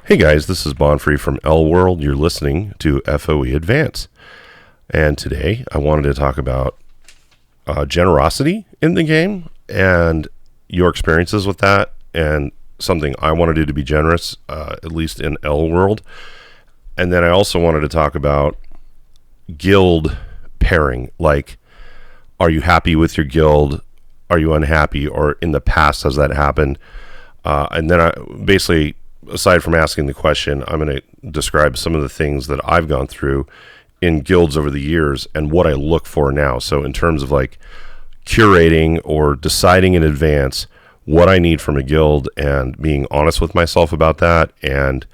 Hey guys, this is Bonfrey from L World. You're listening to FOE Advance. And today I wanted to talk about generosity in the game and your experiences with that, and something I want to do to be generous, at least in L World. And then I also wanted to talk about guild pairing. Like, are you happy with your guild? Are you unhappy? Or in the past, has that happened? And then I basically, aside from asking the question, I'm going to describe some of the things that I've gone through in guilds over the years and what I look for now. So in terms of like curating or deciding in advance what I need from a guild and being honest with myself about that, and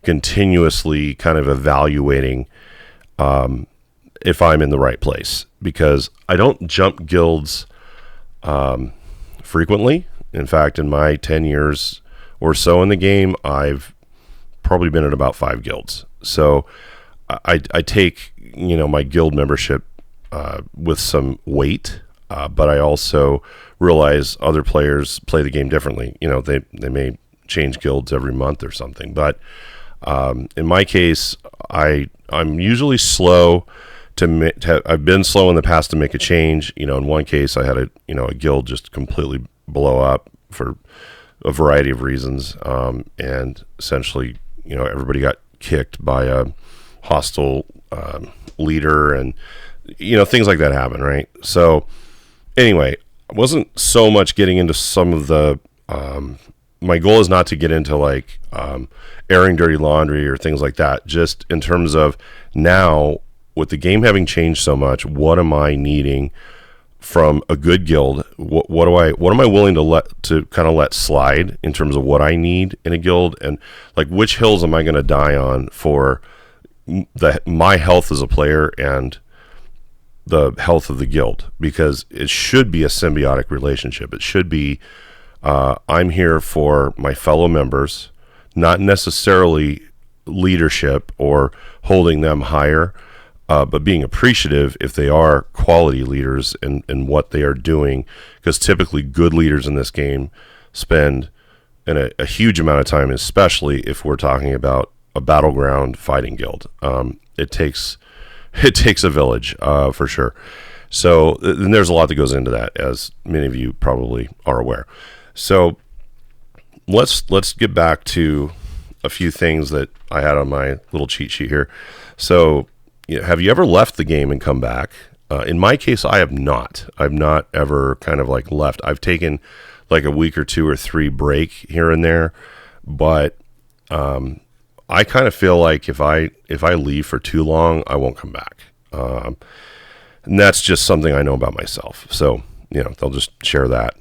continuously kind of evaluating if I'm in the right place, because I don't jump guilds frequently. In fact, in my 10 years or so in the game, I've probably been at about 5 guilds. So I take, my guild membership with some weight, but I also realize other players play the game differently. They may change guilds every month or something. But in my case, I'm usually slow I've been slow in the past to make a change. In one case, I had a guild just completely blow up for a variety of reasons, and essentially, everybody got kicked by a hostile leader, and things like that happen, right? So anyway, I wasn't so much getting into some of the my goal is not to get into like airing dirty laundry or things like that. Just in terms of now, with the game having changed so much, what am I needing from a good guild? What am I willing to let slide in terms of what I need in a guild, and like which hills am I going to die on for my health as a player and the health of the guild? Because it should be a symbiotic relationship. It should be I'm here for my fellow members, not necessarily leadership or holding them higher, but being appreciative if they are quality leaders in what they are doing, because typically good leaders in this game spend a huge amount of time, especially if we're talking about a battleground fighting guild. It takes a village for sure. So and there's a lot that goes into that, as many of you probably are aware. So let's get back to a few things that I had on my little cheat sheet here. So, have you ever left the game and come back? In my case, I have not. I've not ever kind of like left. I've taken like a week or 2 or 3 break here and there, but I kind of feel like if I leave for too long, I won't come back. And that's just something I know about myself. So, they'll just share that.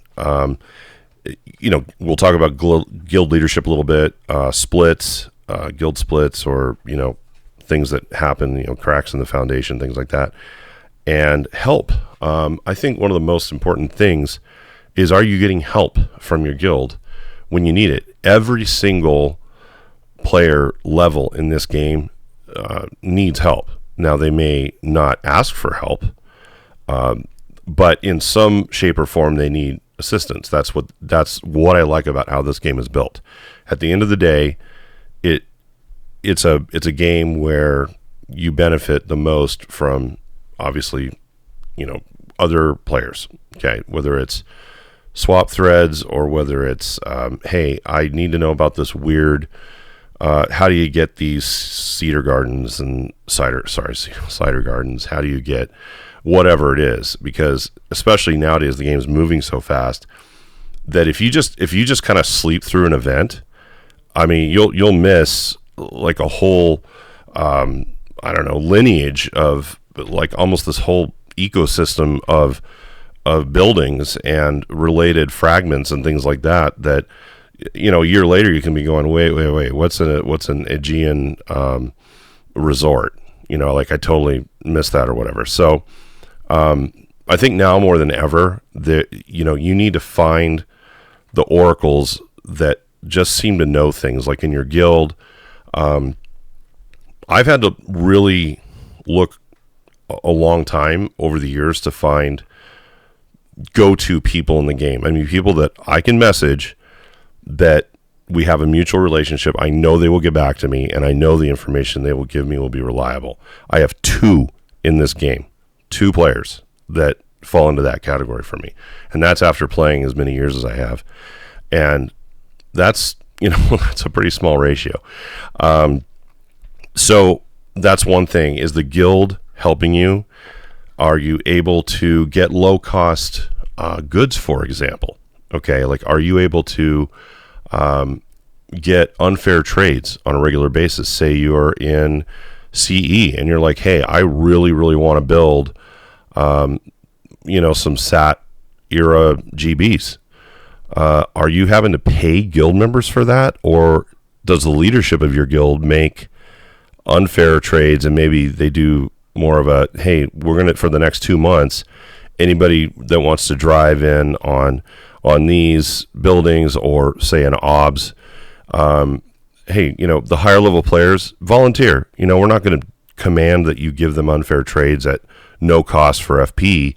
We'll talk about guild leadership a little bit, splits, guild splits, or, things that happen, cracks in the foundation, things like that. And help. I think one of the most important things is, are you getting help from your guild when you need it? Every single player level in this game needs help. Now, they may not ask for help, but in some shape or form, they need assistance. That's what I like about how this game is built. At the end of the day, it's a game where you benefit the most from, obviously, other players. Okay, whether it's swap threads or whether it's hey, I need to know about this weird. How do you get these cedar gardens and cider gardens? How do you get whatever it is? Because especially nowadays, the game is moving so fast that if you just kind of sleep through an event, I mean, you'll miss like a whole lineage of like almost this whole ecosystem of buildings and related fragments and things like that a year later you can be going, wait, what's an Aegean resort? Like I totally missed that or whatever. So I think now more than ever that you need to find the oracles that just seem to know things, like in your guild. I've had to really look a long time over the years to find go-to people in the game. I mean, people that I can message that we have a mutual relationship. I know they will get back to me, and I know the information they will give me will be reliable. I have 2 in this game, 2 players that fall into that category for me. And that's after playing as many years as I have. And that's, that's a pretty small ratio. So that's one thing. Is the guild helping you? Are you able to get low cost goods, for example? Okay, like, are you able to get unfair trades on a regular basis? Say you're in CE and you're like, hey, I really, really want to build, some SAT era GBs. Are you having to pay guild members for that? Or does the leadership of your guild make unfair trades, and maybe they do more of a, hey, we're going to, for the next 2 months, anybody that wants to drive in on these buildings, or say an OBS, hey, the higher level players volunteer. We're not going to command that you give them unfair trades at no cost for FP,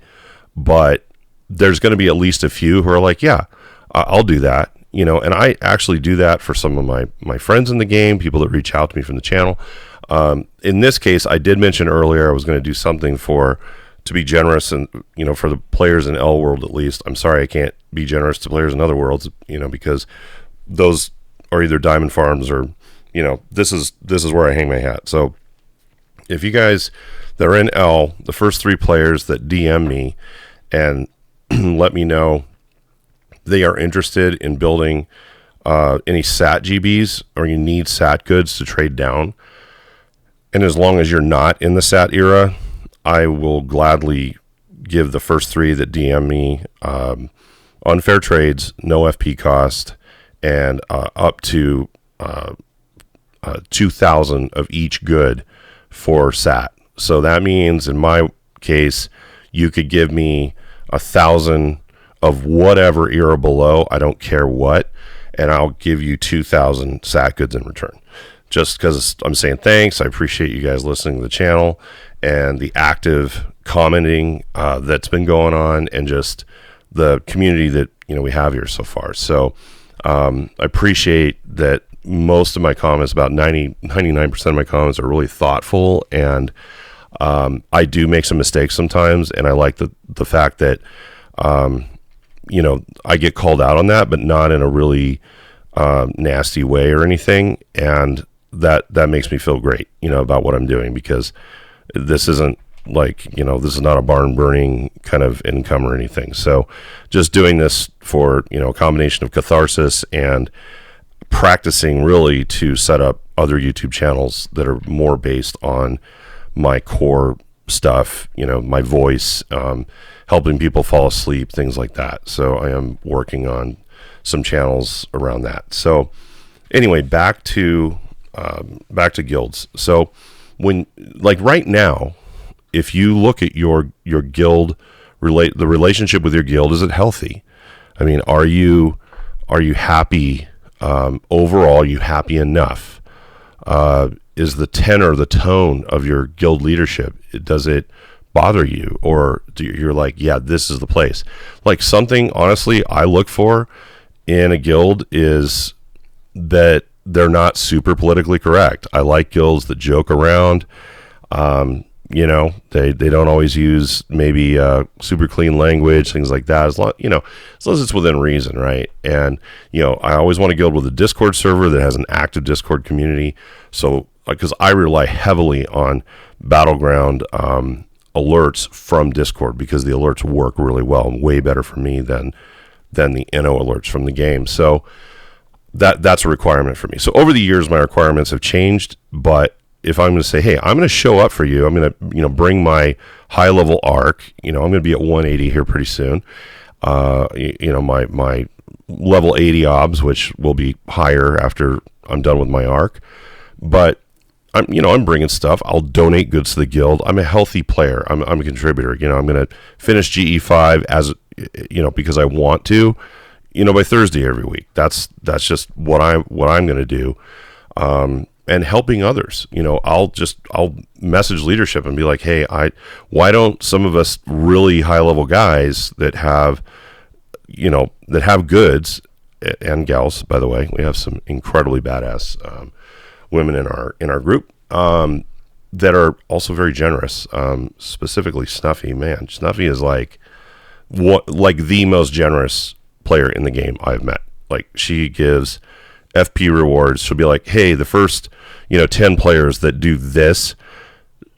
but there's going to be at least a few who are like, yeah, I'll do that. And I actually do that for some of my friends in the game, people that reach out to me from the channel. In this case, I did mention earlier I was going to do something to be generous, and for the players in L World at least. I'm sorry I can't be generous to players in other worlds, because those are either diamond farms or this is where I hang my hat. So if you guys that are in L, the first 3 players that DM me and let me know they are interested in building any SAT GBs, or you need SAT goods to trade down, and as long as you're not in the SAT era, I will gladly give the first 3 that DM me unfair trades, no FP cost, and up to 2,000 of each good for SAT. So that means, in my case, you could give me 1,000 of whatever era below, I don't care what, and I'll give you 2,000 SAT goods in return. Just because I'm saying thanks. I appreciate you guys listening to the channel and the active commenting that's been going on, and just the community that we have here so far. So I appreciate that. Most of my comments, about 99% of my comments, are really thoughtful, and I do make some mistakes sometimes, and I like the fact that I get called out on that, but not in a really nasty way or anything, and that makes me feel great, about what I'm doing, because this isn't like, this is not a barn burning kind of income or anything. So just doing this for, a combination of catharsis and practicing really to set up other YouTube channels that are more based on my core stuff, my voice, helping people fall asleep, things like that. So I am working on some channels around that. So anyway, back to guilds. So when, like, right now, if you look at your guild, the relationship with your guild, is it healthy? I mean, are you happy? Overall, are you happy enough? Is the tenor, the tone of your guild leadership, does it bother you? Or you're like, yeah, this is the place? Like, something, honestly, I look for in a guild is that they're not super politically correct. I like guilds that joke around. They don't always use maybe super clean language, things like that. As long as it's within reason, right? And I always want a guild with a Discord server that has an active Discord community. So, because I rely heavily on Battleground alerts from Discord, because the alerts work really well and way better for me than the NO alerts from the game. So that's a requirement for me. So over the years, my requirements have changed, but if I'm going to say, hey, I'm going to show up for you, I'm going to, bring my high level arc, I'm going to be at 180 here pretty soon. My level 80 obs, which will be higher after I'm done with my arc. But I'm bringing stuff. I'll donate goods to the guild. I'm a healthy player. I'm a contributor. I'm going to finish GE5 as, because I want to, by Thursday every week. That's just what I'm going to do. And helping others, I'll message leadership and be like, hey, why don't some of us really high level guys that have goods and gals, by the way. We have some incredibly badass women in our group that are also very generous. Specifically, Snuffy. Man, Snuffy is like the most generous player in the game I've met. Like, she gives FP rewards. She'll be like, hey, the first 10 players that do this,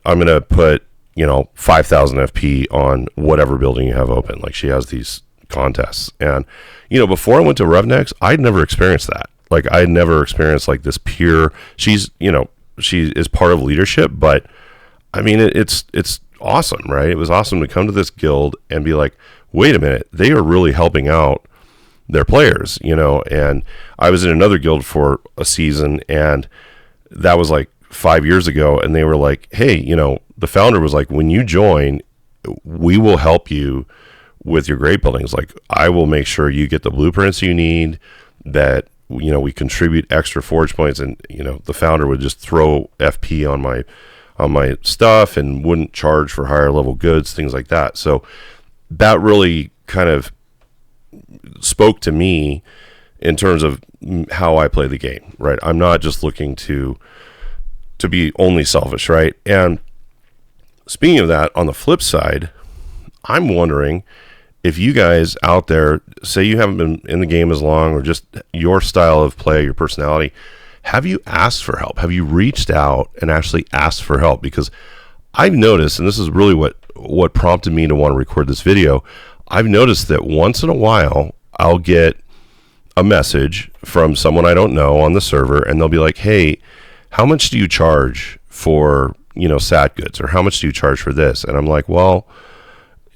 I'm gonna put 5,000 FP on whatever building you have open. Like, she has these contests. And before I went to Revnex, I'd never experienced that. Like, I'd never experienced like this pure, she is part of leadership, but I mean, it's awesome, right? It was awesome to come to this guild and be like, wait a minute, they are really helping out their players, and I was in another guild for a season, and that was like 5 years ago, and they were like, hey, the founder was like, when you join, we will help you with your grade buildings. Like, I will make sure you get the blueprints you need, that we contribute extra forge points, and the founder would just throw FP on my stuff and wouldn't charge for higher level goods, things like that. So that really kind of spoke to me in terms of how I play the game, right? I'm not just looking to be only selfish, right? And speaking of that, on the flip side, I'm wondering if you guys out there, say you haven't been in the game as long, or just your style of play, your personality, have you asked for help? Have you reached out and actually asked for help? Because I've noticed, and this is really what prompted me to want to record this video, I've noticed that once in a while, I'll get a message from someone I don't know on the server, and they'll be like, hey, how much do you charge for, SAT goods? Or how much do you charge for this? And I'm like, well,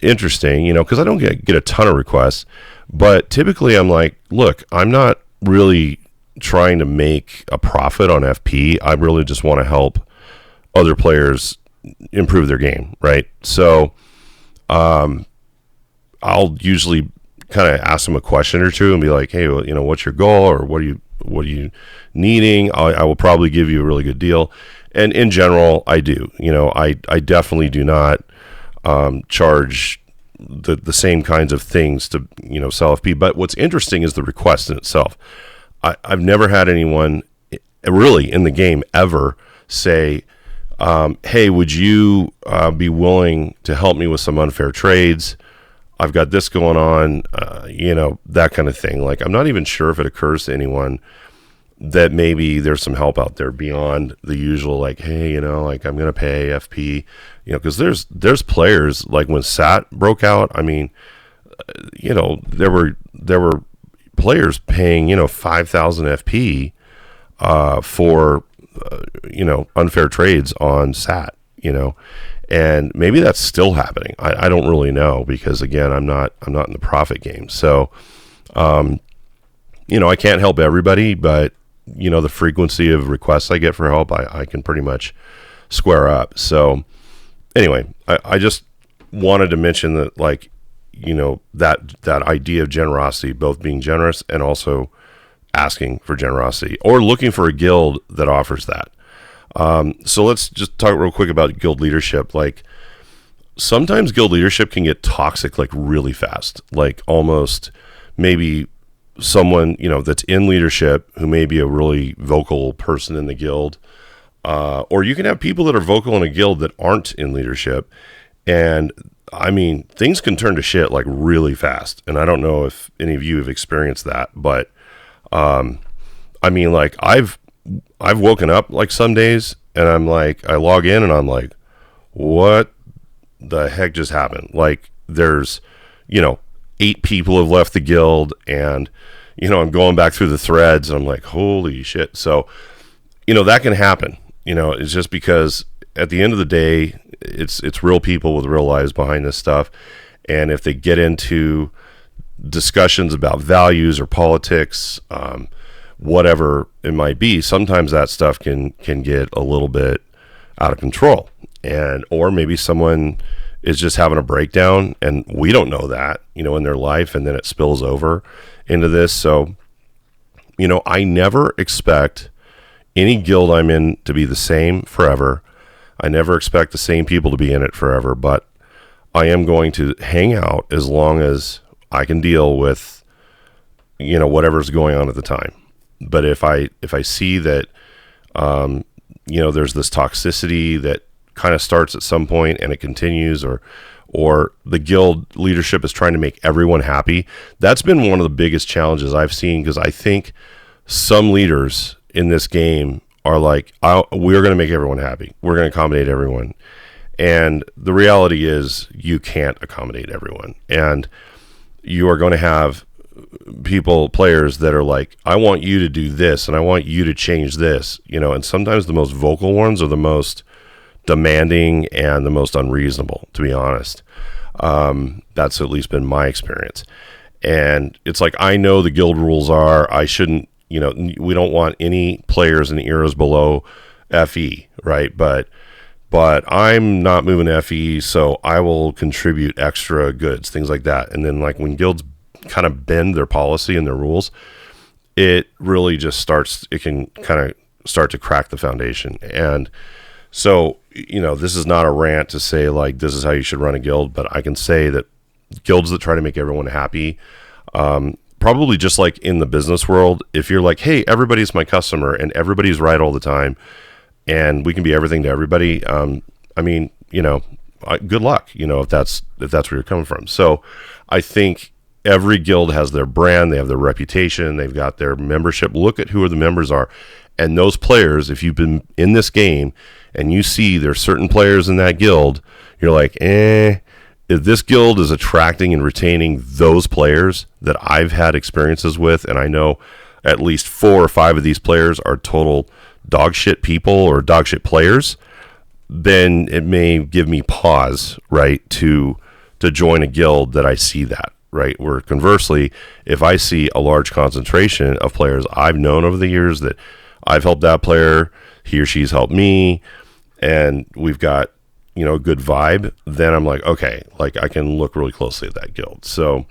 interesting, because I don't get a ton of requests. But typically I'm like, look, I'm not really trying to make a profit on FP. I really just want to help other players improve their game, right? So I'll usually kind of ask them a question or two and be like, hey, well, what's your goal, or what are you needing? I will probably give you a really good deal. And in general, I do. I definitely do not charge the same kinds of things to sell FP. But what's interesting is the request in itself. I've never had anyone really in the game ever say, hey, would you be willing to help me with some unfair trades? I've got this going on, that kind of thing. Like, I'm not even sure if it occurs to anyone that maybe there's some help out there beyond the usual, like, hey, like, I'm going to pay FP, because there's players, like when SAT broke out, I mean, there were players paying, 5,000 FP for, unfair trades on SAT, and maybe that's still happening. I don't really know, because again, I'm not in the profit game. So, I can't help everybody, but the frequency of requests I get for help, I can pretty much square up. So anyway, I just wanted to mention that, like, that idea of generosity, both being generous and also asking for generosity, or looking for a guild that offers that. So let's just talk real quick about guild leadership. Like, sometimes guild leadership can get toxic, like, really fast. Like, almost maybe someone, that's in leadership who may be a really vocal person in the guild. Or you can have people that are vocal in a guild that aren't in leadership. And I mean, things can turn to shit like really fast. And I don't know if any of you have experienced that, but, I mean, like, I've woken up like some days and I'm like, I log in and I'm like, what the heck just happened? Like, there's, 8 people have left the guild, and, I'm going back through the threads and I'm like, holy shit. So, that can happen, it's just because at the end of the day, it's real people with real lives behind this stuff. And if they get into discussions about values or politics, whatever it might be, sometimes that stuff can get a little bit out of control. And, or maybe someone is just having a breakdown and we don't know that, in their life, and then it spills over into this. So, I never expect any guild I'm in to be the same forever. I never expect the same people to be in it forever, but I am going to hang out as long as I can deal with whatever's going on at the time. But if I see that, there's this toxicity that kind of starts at some point and it continues, or the guild leadership is trying to make everyone happy, that's been one of the biggest challenges I've seen, because I think some leaders in this game are like, we're going to make everyone happy. We're going to accommodate everyone. And the reality is you can't accommodate everyone. And you are going to have players that are like, I want you to do this and I want you to change this, and sometimes the most vocal ones are the most demanding and the most unreasonable, to be honest. That's at least been my experience. And it's like, I know the guild rules are, I shouldn't, we don't want any players in eras below FE, right? But I'm not moving to FE, so I will contribute extra goods, things like that. And then, like, when guilds kind of bend their policy and their rules, it really just can kind of start to crack the foundation. And so, this is not a rant to say, like, this is how you should run a guild, but I can say that guilds that try to make everyone happy, probably just like in the business world, if you're like, hey, everybody's my customer and everybody's right all the time and we can be everything to everybody, good luck, if that's where you're coming from. So I think every guild has their brand, they have their reputation, they've got their membership. Look at who the members are. And those players, if you've been in this game and you see there's certain players in that guild, you're like, if this guild is attracting and retaining those players that I've had experiences with, and I know at least 4 or 5 of these players are total dog shit people or dog shit players, then it may give me pause, right, to join a guild that I see that, right? Where conversely, if I see a large concentration of players I've known over the years that I've helped that player, he or she's helped me, and we've got, a good vibe, then I'm like, okay, like I can look really closely at that guild. So,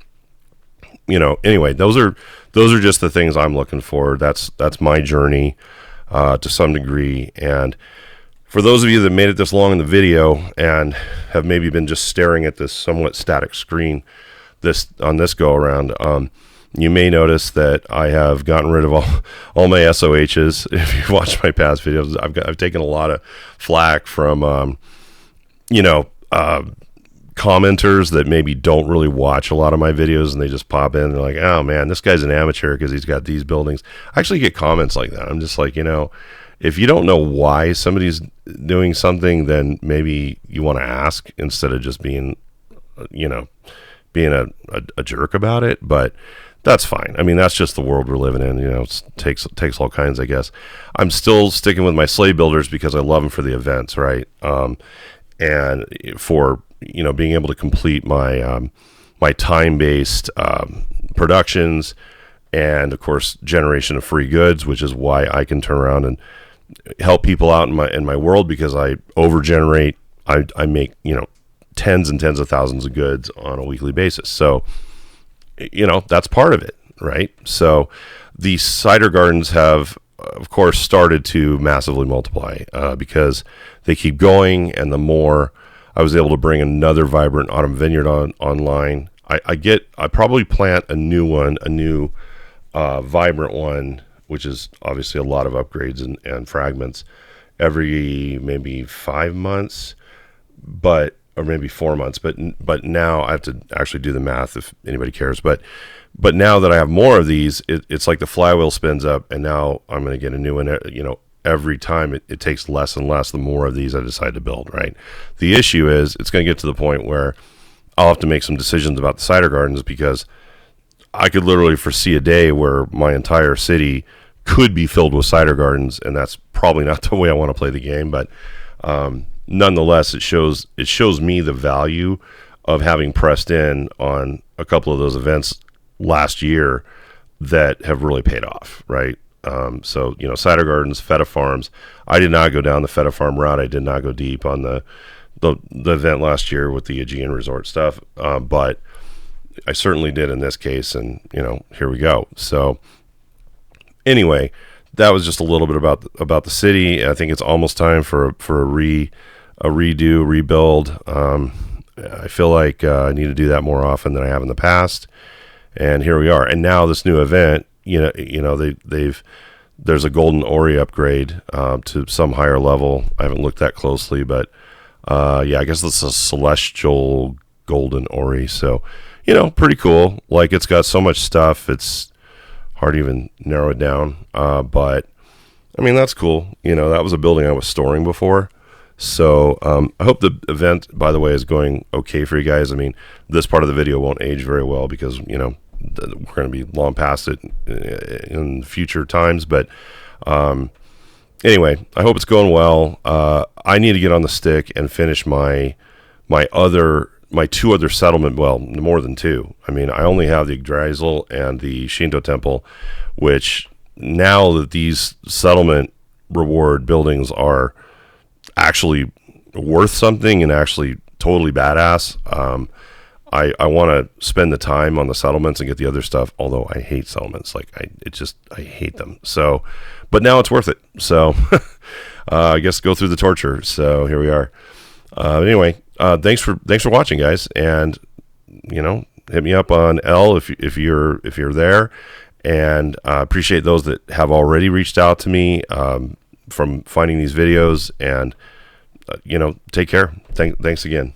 anyway, those are just the things I'm looking for. That's my journey to some degree. And for those of you that made it this long in the video and have maybe been just staring at this somewhat static screen on this go around, you may notice that I have gotten rid of all my SOHs. If you watch my past videos, I've taken a lot of flack from commenters that maybe don't really watch a lot of my videos, and they just pop in and they're like, oh man, this guy's an amateur because he's got these buildings. I actually get comments like that. I'm just like, if you don't know why somebody's doing something, then maybe you want to ask instead of just being a jerk about it. But that's fine. I mean, that's just the world we're living in. It takes all kinds, I guess. I'm still sticking with my slave builders because I love them for the events, right? And for being able to complete my my time-based productions, and of course generation of free goods, which is why I can turn around and help people out in my world, because I overgenerate. I make tens and tens of thousands of goods on a weekly basis. So that's part of it, right? So the cider gardens have, of course, started to massively multiply because they keep going, and the more I was able to bring another vibrant autumn vineyard online, I probably plant a new vibrant one, which is obviously a lot of upgrades and fragments every maybe 5 months, or maybe 4 months. But now I have to actually do the math if anybody cares. But now that I have more of these, it's like the flywheel spins up, and now I'm going to get a new one. Every time it takes less and less the more of these I decide to build, right? The issue is it's going to get to the point where I'll have to make some decisions about the cider gardens, because I could literally foresee a day where my entire city could be filled with cider gardens, and that's probably not the way I want to play the game. But nonetheless, it shows me the value of having pressed in on a couple of those events last year that have really paid off, right? So cider gardens, feta farms. I did not go down the feta farm route. I did not go deep on the event last year with the Aegean Resort stuff, but I certainly did in this case, and here we go. So anyway, that was just a little bit about the city. I think it's almost time for a rebuild. I feel like I need to do that more often than I have in the past, and here we are. And now this new event, there's a golden Ori upgrade to some higher level. I haven't looked that closely, but I guess this is a celestial golden Ori. So, pretty cool. Like, it's got so much stuff, it's hard to even narrow it down. But I mean, that's cool. That was a building I was storing before. So I hope the event, by the way, is going okay for you guys. I mean, this part of the video won't age very well because, we're going to be long past it in future times. But anyway, I hope it's going well. I need to get on the stick and finish my two other settlement, well, more than two. I mean, I only have the Yggdrasil and the Shinto Temple, which now that these settlement reward buildings are actually worth something and actually totally badass, I want to spend the time on the settlements and get the other stuff, although I hate settlements. Like, I hate them. So, but now it's worth it. So, I guess go through the torture. So here we are. Anyway, thanks for watching, guys. And, hit me up on L if you're there. And appreciate those that have already reached out to me from finding these videos. And, take care. Thanks again.